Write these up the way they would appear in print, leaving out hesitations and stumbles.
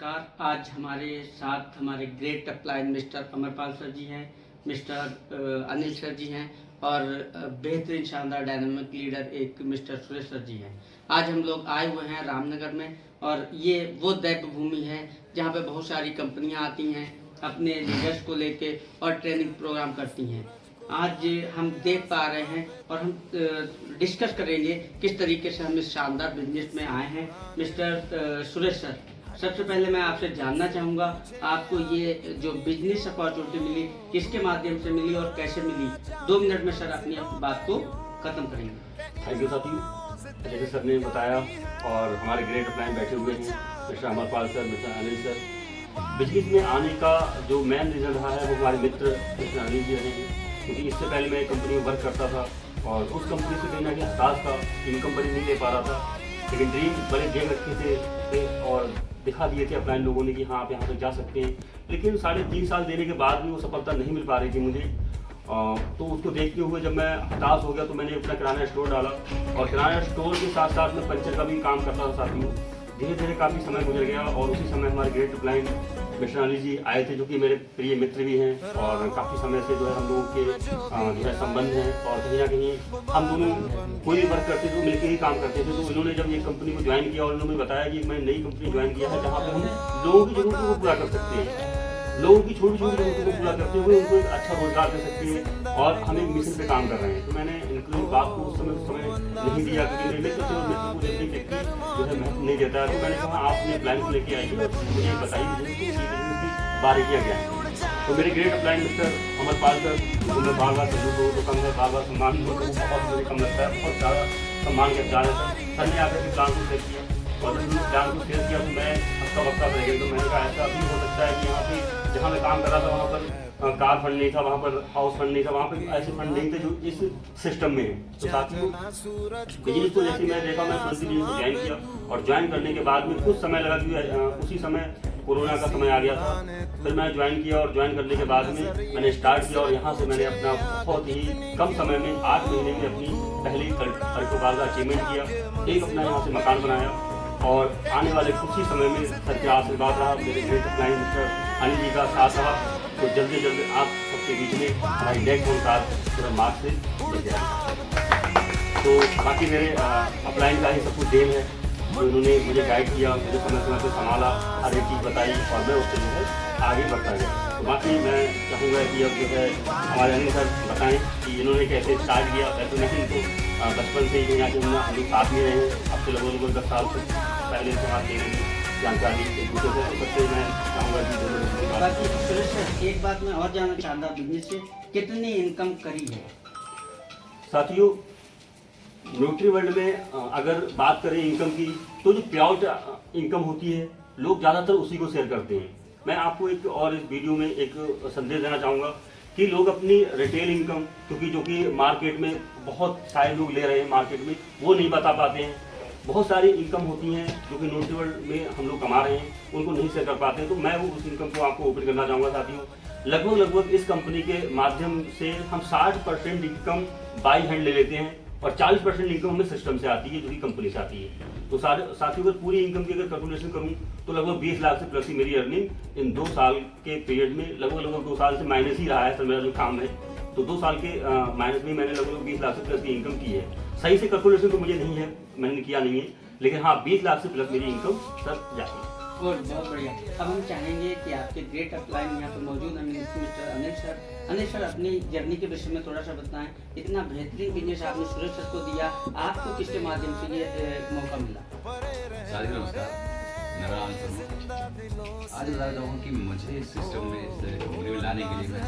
नमस्कार। आज हमारे साथ हमारे great upline mister Amarpal sir ji हैं, मिस्टर अनिल सर जी हैं और बेहतरीन शानदार डायनामिक लीडर एक मिस्टर सुरेश सर जी हैं। आज हम लोग आए हुए हैं रामनगर में और ये वो दैव भूमि है जहाँ पे बहुत सारी कंपनियाँ आती हैं अपने लीडर्स को लेके और ट्रेनिंग प्रोग्राम करती हैं। आज हम देख पा रहे हैं और हम डिस्कस करेंगे किस तरीके से हम इस शानदार बिजनेस में आए हैं। मिस्टर सुरेश सर, सबसे पहले मैं आपसे जानना चाहूँगा आपको ये जो बिजनेस अपॉर्चुनिटी मिली किसके माध्यम से मिली और कैसे मिली। 2 मिनट में सर अपनी बात को ख़त्म करेंगे। थैंक यू साथी। जैसे सर ने बताया और हमारे ग्रेट अपलाइन बैठे हुए हैं mister Amarpal sir, mister Anil sir. Business में आने का जो मेन रीज़न रहा है वो हमारे मित्र मिस्टर अनिल जी रहे हैं, क्योंकि इससे पहले मैं कंपनी में वर्क करता था और उस कंपनी से कहीं ना कहीं हताश था, इनकम बड़ी नहीं ले पा रहा था। लेकिन ड्रीम बड़े गेम रखे थे और दिखा दिए थे अपलाइन लोगों ने कि हाँ आप यहाँ पे जा सकते हैं। लेकिन 3.5 साल देने के बाद भी वो सफलता नहीं मिल पा रही थी मुझे। तो उसको देखते हुए जब मैं हताश हो गया तो मैंने अपना किराना स्टोर डाला और किराना स्टोर के साथ साथ मैं पंचर का भी काम करता था साथियों। धीरे धीरे काफ़ी समय गुजर गया और उसी समय हमारे great upline mister Anil ji आए थे, जो कि मेरे प्रिय मित्र भी हैं और काफ़ी समय से जो है हम लोगों के जो है संबंध हैं और कहीं ना कहीं हम दोनों कोई भी वर्क करते थे तो मिलकर ही काम करते थे। तो इन्होंने जब ये कंपनी को ज्वाइन किया और इन्होंने बताया कि मैं नई कंपनी ज्वाइन किया है जहाँ पर हम लोगों की ज़रूरतों को पूरा कर सकते हैं, लोगों की छोटी छोटी ज़रूरतों को पूरा करते हुए उनको एक अच्छा रोजगार दे सकते हैं और हम एक मिशन पे काम कर रहे हैं। तो मैंने इनकी बात को उस समय नहीं दिया क्योंकि मेरे मित्र थे और मित्र को जल्दी व्यक्ति जो है महत्व नहीं देता है। तो मैंने कहा आप अपने प्लान को लेके आइए और मुझे बताइए की बारीकियाँ क्या हैं। तो मेरे great upline mister Amarpal sir, जो मैं बार बार सैल्यूट हो तो कम है, बार बार सम्मान हो तो बहुत मुझे कम लगता है, बहुत ज़्यादा सम्मान के जा रहे हैं। सर ने आकर के प्लान को शेयर किया और जब उन्होंने प्लान को शेयर किया तो मैं हफ्ता वक्ता रह गया। तो मैंने कहा ऐसा भी हो सकता है कि यहाँ पे जहाँ मैं काम कर रहा था वहाँ पर कार फंड नहीं था, वहाँ पर हाउस फंड नहीं था, वहाँ पर ऐसे फंड नहीं थे जो इस सिस्टम में है। तो साथियों बिजनेस को जैसे मैं देखा, मैं तुरंत बिजनेस को ज्वाइन किया और ज्वाइन करने के बाद में कुछ समय लगा कि उसी समय कोरोना का समय आ गया था। फिर मैं ज्वाइन किया और ज्वाइन करने के बाद में मैंने स्टार्ट किया और यहाँ से मैंने अपना बहुत ही कम समय में 8 महीने में अपनी पहली अल्टोकार का अचीवमेंट किया, एक अपना यहाँ से मकान बनाया और आने वाले कुछ ही समय में सर के आशीर्वाद रहा, मेरे great upline mister Anil ji का साथ रहा, तो जल्दी जल्दी आप सबके बीच में हमारी नेक्स्ट होम कार्ड पूरा मार्च से मिल जाएगा। तो बाकी मेरे अपलाइन का ही सब कुछ देन है, तो उन्होंने मुझे गाइड किया, मुझे समय समय पर संभाला, हर एक चीज़ बताई और मैं उससे जो है आगे बढ़ता गया। तो बाकी मैं चाहूँगा कि अब जो है हमारे अनिल सर बताएं कि इन्होंने कैसे स्टार्ट किया। वैसे नहीं तो बचपन से ही यहाँ के हम लोग साथ में रहे हैं, अब से लगभग 10 साल से पहले से हमारे देने की जानकारी एक दूसरे से बच्चे मैं चाहूँगा कि बाकी सुरेश सर एक बात मैं और जानना चाहता, बिजनेस से कितनी इनकम करी है। साथियों नोटरी वर्ल्ड में अगर बात करें इनकम की तो जो पेआउट इनकम होती है लोग ज़्यादातर उसी को शेयर करते हैं। मैं आपको एक और इस वीडियो में एक संदेश देना चाहूँगा कि लोग अपनी रिटेल इनकम, क्योंकि जो कि मार्केट में बहुत सारे लोग ले रहे हैं मार्केट में, वो नहीं बता पाते हैं। बहुत सारी इनकम होती हैं जो कि नोटरी वर्ल्ड में हम लोग कमा रहे हैं, उनको नहीं शेयर कर पाते हैं। तो मैं वो उस इनकम को आपको ओपन करना चाहूँगा साथियों। लगभग इस कंपनी के माध्यम से हम 60% इनकम बाई हैंड ले लेते हैं और 40% इनकम हमें सिस्टम से आती है जो कि कंपनी से आती है। तो साथियों अगर पूरी इनकम की अगर कैलकुलेशन करूं तो लगभग 20 लाख से प्लस ही मेरी अर्निंग इन 2 साल के पीरियड में, लगभग 2 साल से माइनस ही रहा है सर मेरा जो काम है। तो 2 साल के माइनस में मैंने लगभग 20 लाख से प्लस की इनकम की है। सही से कैलकुलेशन तो मुझे नहीं है, मैंने किया नहीं है, लेकिन हाँ 20 लाख से प्लस मेरी इनकम सर जाती है। बहुत बढ़िया। अब हम चाहेंगे कि आपके ग्रेट अपलाइन यहाँ पर मौजूद हैं mister Anil sir. Anil sir अपनी जर्नी के विषय में थोड़ा सा बताएं। इतना बेहतरीन बिजनेस आपने सुरेश सर को दिया, आपको किसके माध्यम से ये मौका मिला। साथी नमस्कार, मेरा नाम शर्मा। आज बता रहा हूँ कि मुझे इस सिस्टम में इस कंपनी में लाने के लिए मैं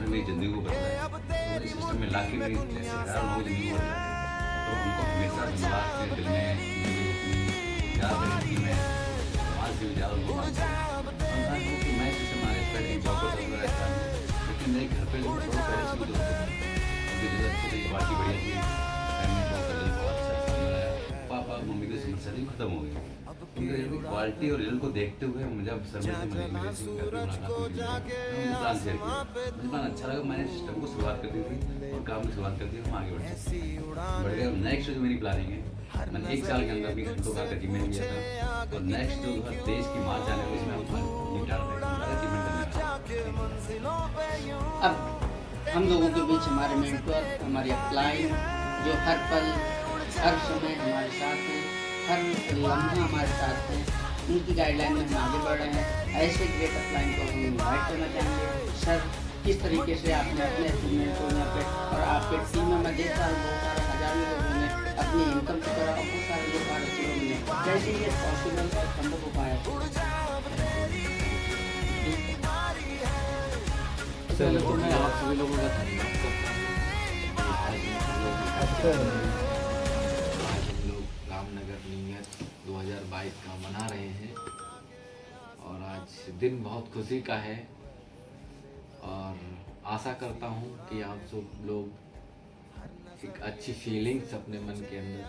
मेरी ज़िंदगी को बदला है। इस सिस्टम में ला के मेरी हज़ारों लोगों की ज़िंदगी को बदला है। तो हमको हमेशा दिमाग के दिल में याद रहे कि मैं समाज से भी ज़्यादा उनको मानता हूँ कि मैं जैसे हमारे पहले जॉब पर चल रहा था, लेकिन मेरे घर पर लोग थोड़ा पहले से भी दोस्त थे, उनकी जगह अच्छी थी, पार्टी बढ़िया थी, फैमिली बहुत अच्छा सामने आया, पापा मम्मी की समस्या थी खत्म हो गई। क्योंकि क्वालिटी और रिजल्ट को देखते हुए मुझे अब सर्विस से मिली प्लान शेयर किया, मुझे प्लान अच्छा लगा। मैंने सिस्टम को शुरुआत कर दी थी और काम की शुरुआत कर दी, हम आगे बढ़ गए। नेक्स्ट जो मेरी प्लानिंग है मैंने 1 साल के अंदर भी घंटों का अचीवमेंट किया था। और नेक्स्ट जो देश की मार्च आने वाली, इसमें हम निपटान अचीवमेंट करने अब हम लोगों के बीच हमारे मेंटर, हमारे अपलाइन जो हर पल हर समय हमारे साथ हैं, हर लम्हा हमारे साथ हैं, उनकी गाइडलाइन में हम आगे बढ़ रहे हैं। ऐसे ग्रेट अपलाइन को हम इन्वाइट करना चाहेंगे। सर, किस तरीके से आपने अपने अचीवमेंट को यहाँ पे और आपके टीम में मैं देख रहा हूँ बहुत सारे हजारों लोगों ने अपनी इनकम से करा, बहुत सारे लोग आ रहे ने कैसे ये पॉसिबल और संभव हो पाया? पहले तो मैं आप सभी लोगों का धन्यवाद करता हूँ। आज हम लोग रामनगर न्यू ईयर 2022 का मना रहे हैं और आज दिन बहुत खुशी का है और आशा करता हूँ कि आप सब लोग एक अच्छी फीलिंग्स अपने मन के अंदर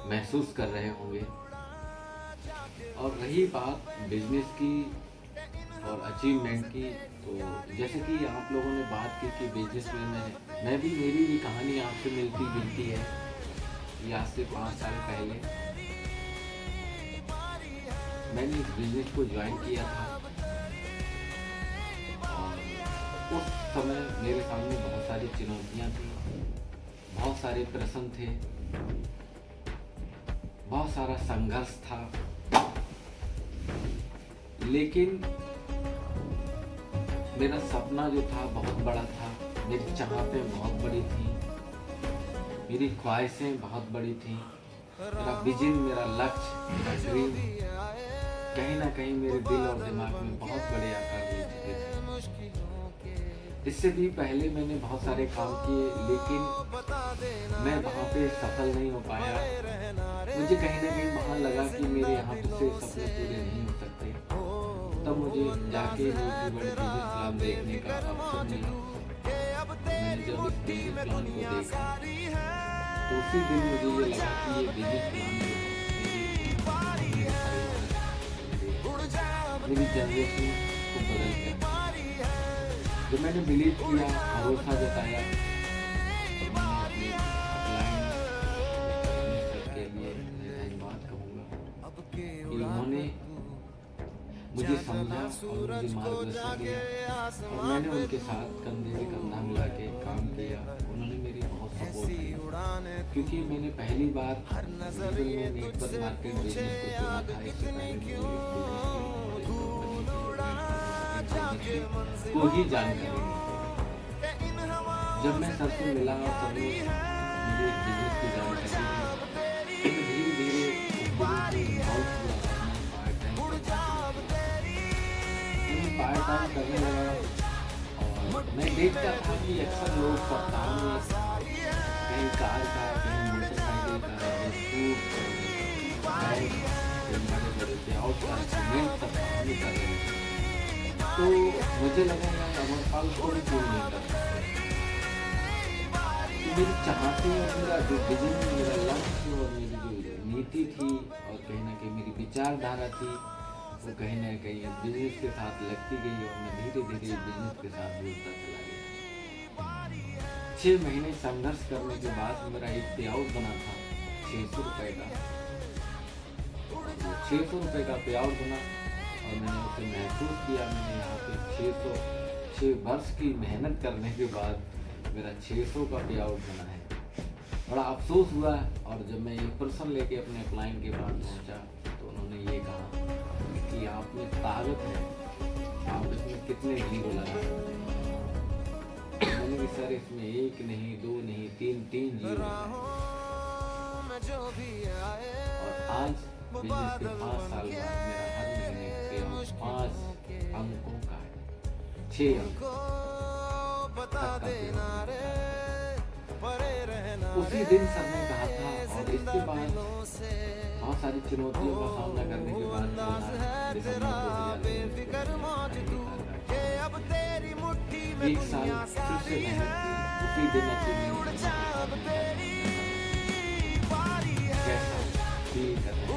महसूस कर रहे होंगे। और रही बात बिजनेस की और अचीवमेंट की, तो जैसे कि आप लोगों ने बात की कि बिजनेस में मैं भी मेरी भी कहानी आपसे मिलती जुलती है। ये आज से 5 साल पहले मैंने इस बिजनेस को ज्वाइन किया था और उस समय मेरे सामने बहुत सारी चुनौतियाँ थी, बहुत सारे प्रश्न थे, बहुत सारा संघर्ष था। लेकिन मेरा सपना जो था बहुत बड़ा था, मेरी चाहतें बहुत बड़ी थी, मेरी ख्वाहिशें बहुत बड़ी थी, मेरा विजन, मेरा लक्ष्य, मेरा ड्रीम कहीं ना कहीं मेरे दिल और दिमाग में बहुत बड़े आकार ले चुके थे। इससे भी पहले मैंने बहुत सारे काम किए, लेकिन मैं वहाँ पे सफल नहीं हो पाया। मुझे कहीं ना कहीं वहाँ लगा कि मेरे यहाँ से सपने पूरे नहीं हो सकते। तब मुझे जाके वर्ल्ड बिजनेस प्लान देखने का अवसर मिला। मैंने जब इस बिजनेस प्लान को देखा तो उसी दिन मुझे ये लगा कि ये बिजनेस प्लान मेरी जनरेशन को बदल गया। जब मैंने बिलीव किया, भरोसा जताया, तो मैंने अपने के लिए धन्यवाद कहूँगा कि उन्होंने मुझे समझा और मुझे मार्गदर्शन दिया और मैंने उनके साथ कंधे से कंधा मिला के काम किया। उन्होंने मेरी बहुत सपोर्ट की, क्योंकि मैंने पहली बार जीवन में नेटवर्क मार्केट बिजनेस को चुना था। इससे पहले को ही जानकारी नहीं। जब मैं सर से मिला और सबने मुझे बिजनेस की जानकारी दी, धीरे धीरे पार्ट टाइम करने लगा। और मैं देखता था कि अक्सर लोग सप्ताह में कहीं कार का, कहीं मोटरसाइकिल का, सप्ताह में कर रहे थे। तो मुझे लगा यार अमरपाल को भी क्यों नहीं कर सकते। मेरी चाहते और मेरा जो विजन, मेरा लक्ष्य और मेरी जो नीति थी और कहीं ना कहीं मेरी विचारधारा थी, वो कहीं ना कहीं बिजनेस के साथ लगती गई और मैं धीरे धीरे बिजनेस के साथ जुड़ता चला गया। 6 महीने संघर्ष करने के बाद मेरा एक पे आउट बना था 600 रुपये का। 600 रुपये का पे आउट बना और मैंने उसे महसूस किया। मैंने यहाँ पे 6 वर्ष की मेहनत करने के बाद मेरा 600 का पे आउट बना है। बड़ा अफसोस हुआ। और जब मैं एक पर्सन लेके अपने क्लाइंट के पास पहुँचा तो उन्होंने ये कहा कि आप में ताकत है, आप इसमें कितने जीरो लगा सकते हैं। मैंने कि सर इसमें 1 नहीं, 2 नहीं, 3 जीरो है। और आज बिजनेस के 5 साल बाद मेरा हर महीने पे 5 अंकों का है, 6 अंक तक का। उसी दिन सर ने कहा था और इसके बाद बहुत सारी चुनौतियों का सामना करने के बाद 1 साल फिर से मेहनत की। उसी दिन अचीवमेंट कैसा फील कर रहे हैं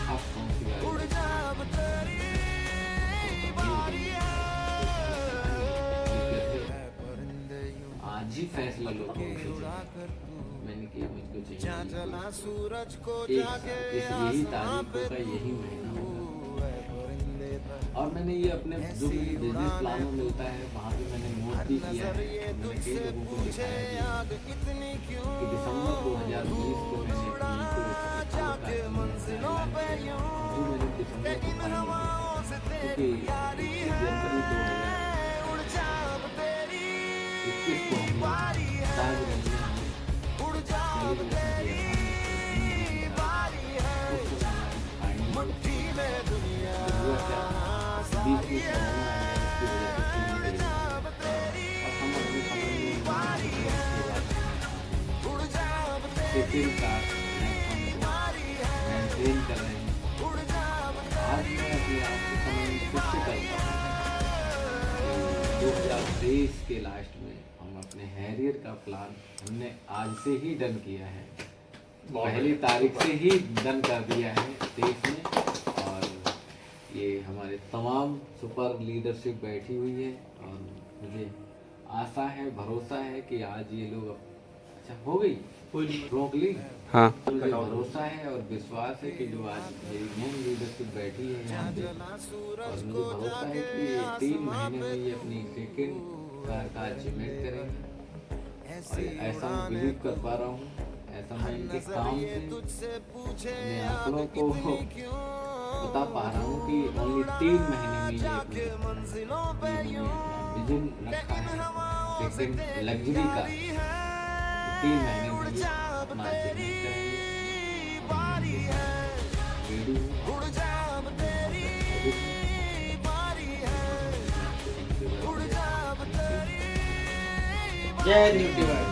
आप? कौन सी आज ही फैसला लो कौन सा चाहिए। मैंने किया मुझको चाहिए इस यही तारीख का यही महीना होगा। और मैंने ये अपने जो मेरी बिजनेस प्लान में मिलता है वहाँ पे मैंने नोट भी किया है। मैंने कई लोगों को दिखाया भी कि दिसंबर 2020 को मैंने जो मैंने दिसंबर को क्योंकि जनवरी 2021 को ताजगंज में मेंटेन कर रहे हैं। आज मैं अपने आप को समय फिर से करता हूँ। 2023 के लास्ट में हम अपने हैरियर का प्लान हमने आज से ही डन किया है। पहली तारीख से ही डन कर दिया है 23 में। और ये हमारे तमाम सुपर लीडरशिप बैठी हुई है और मुझे आशा है, भरोसा है कि आज ये लोग अच्छा हो गई रोक ली। हाँ मुझे भरोसा है और विश्वास है कि जो आज मेरी मेन लीडरशिप बैठी है यहाँ पे, और मुझे भरोसा है कि ये 3 महीने में ये अपनी सेकेंड कार का अचीवमेंट करेंगे। और ऐसा मैं बिलीव कर पा रहा हूँ, ऐसा मैं इनके काम से अपने आंकड़ों को बता पा रहा हूँ कि ओनली 3 महीने में ये अपने विजन रखा है सेकेंड लग्जरी का। 3 महीने में ये अपना अचीवमेंट करेंगे। जय न्यू डिवाइड।